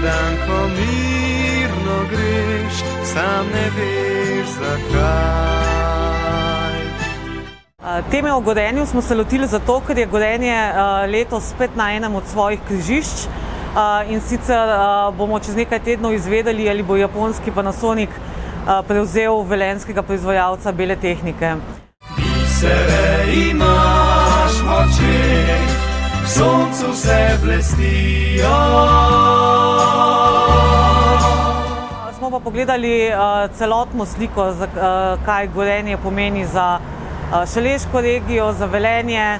Ljubljanko, mirno greš, sam ne veš zakaj. Teme o Gorenju smo se lotili zato, ker je Gorenje letos spet na enem od svojih križišč in sicer bomo čez nekaj tednov izvedeli, ali bo japonski Panasonic prevzel velenjskega proizvajalca bele tehnike. Bisere imaš v očeh, v soncu vse blestijo. Smo pa pogledali celotno sliko, kaj Gorenje pomeni za Šaleško regijo, za Velenje,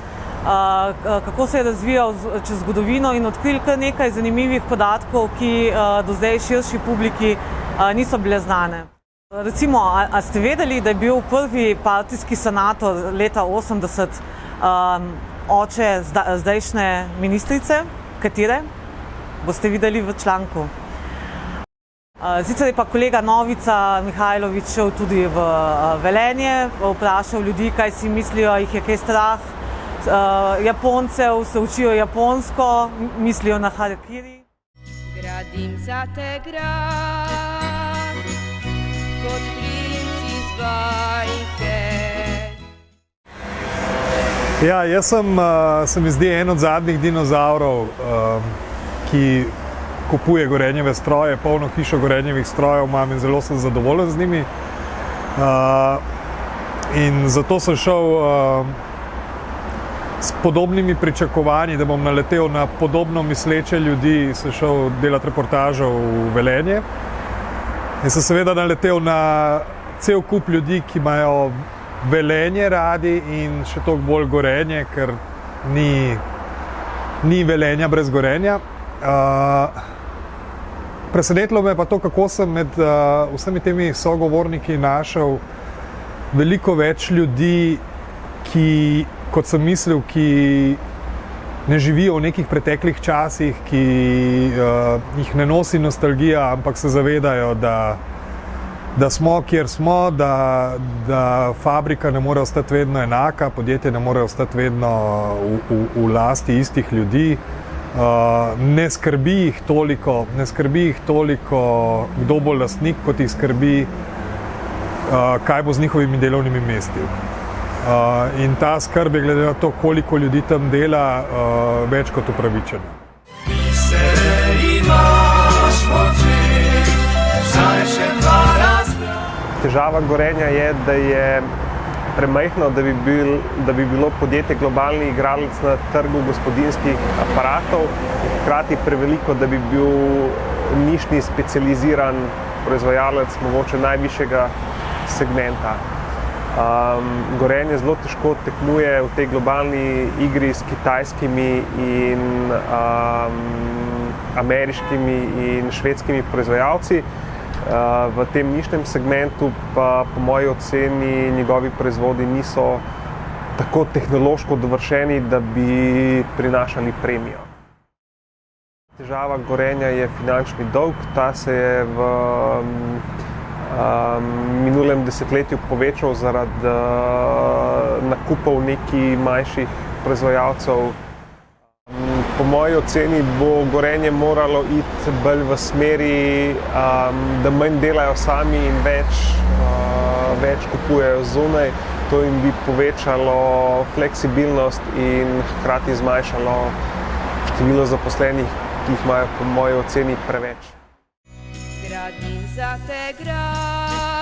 kako se je razvijal čez zgodovino in odkrili kar nekaj zanimivih podatkov, ki do zdaj širši publiki niso bile znane. Recimo, a ste vedeli, da je bil prvi partijski senator leta 80 oče zdajšnje ministrice? Katere? Boste videli v članku. Sicer je pa kolega Novica Mihajlović šel tudi v Velenje, vprašal ljudi, kaj si mislijo, jih je kaj strah. Japoncev se učijo japonsko, mislijo na harakiri. Gradim za te grad, kot princ iz bajke. Ja, jaz se mi zdi en od zadnjih dinozavrov, ki kupuje Gorenjeve stroje, polno hišo Gorenjevih strojev imam in zelo sem zadovoljen z njimi. In zato sem šel s podobnimi pričakovanji, da bom naletel na podobno misleče ljudi, sem šel delati reportažo v Velenje. In sem seveda naletel na cel kup ljudi, ki imajo Velenje radi in še toliko bolj Gorenje, ker ni Velenja brez Gorenja. Presenetilo me pa to, kako sem med vsemi temi sogovorniki našel veliko več ljudi, kot sem mislil, ki ne živijo v nekih preteklih časih, ki jih ne nosi nostalgija, ampak se zavedajo, da smo, kjer smo, da fabrika ne more ostati vedno enaka, podjetje ne more ostati vedno v lasti istih ljudi. Ne skrbi jih toliko, kdo bo lastnik, kot jih skrbi, kaj bo z njihovimi delovnimi mesti. In ta skrb je glede na to, koliko ljudi tam dela, več kot upravičena. Težava Gorenja je, da je premajhno, da bi bilo podjetje globalni igralec na trgu gospodinjskih aparatov, hkrati preveliko, da bi bil nišni specializiran proizvajalec mogoče najvišjega segmenta. Gorenje zelo težko tekmuje v tej globalni igri s kitajskimi in ameriškimi in švedskimi proizvajalci. V tem nišnem segmentu pa po moji oceni njegovi proizvodi niso tako tehnološko dovršeni, da bi prinašali premijo. Težava Gorenja je finančni dolg, ta se je v minulem desetletju povečal zaradi nakupov nekih manjših proizvajalcev. Po moji oceni bo Gorenje moralo iti bolj v smeri, da manj delajo sami in več kupujejo zunaj. To jim bi povečalo fleksibilnost in hkrati zmanjšalo število zaposlenih, ki jih imajo po moji oceni preveč. Gradim za te grad.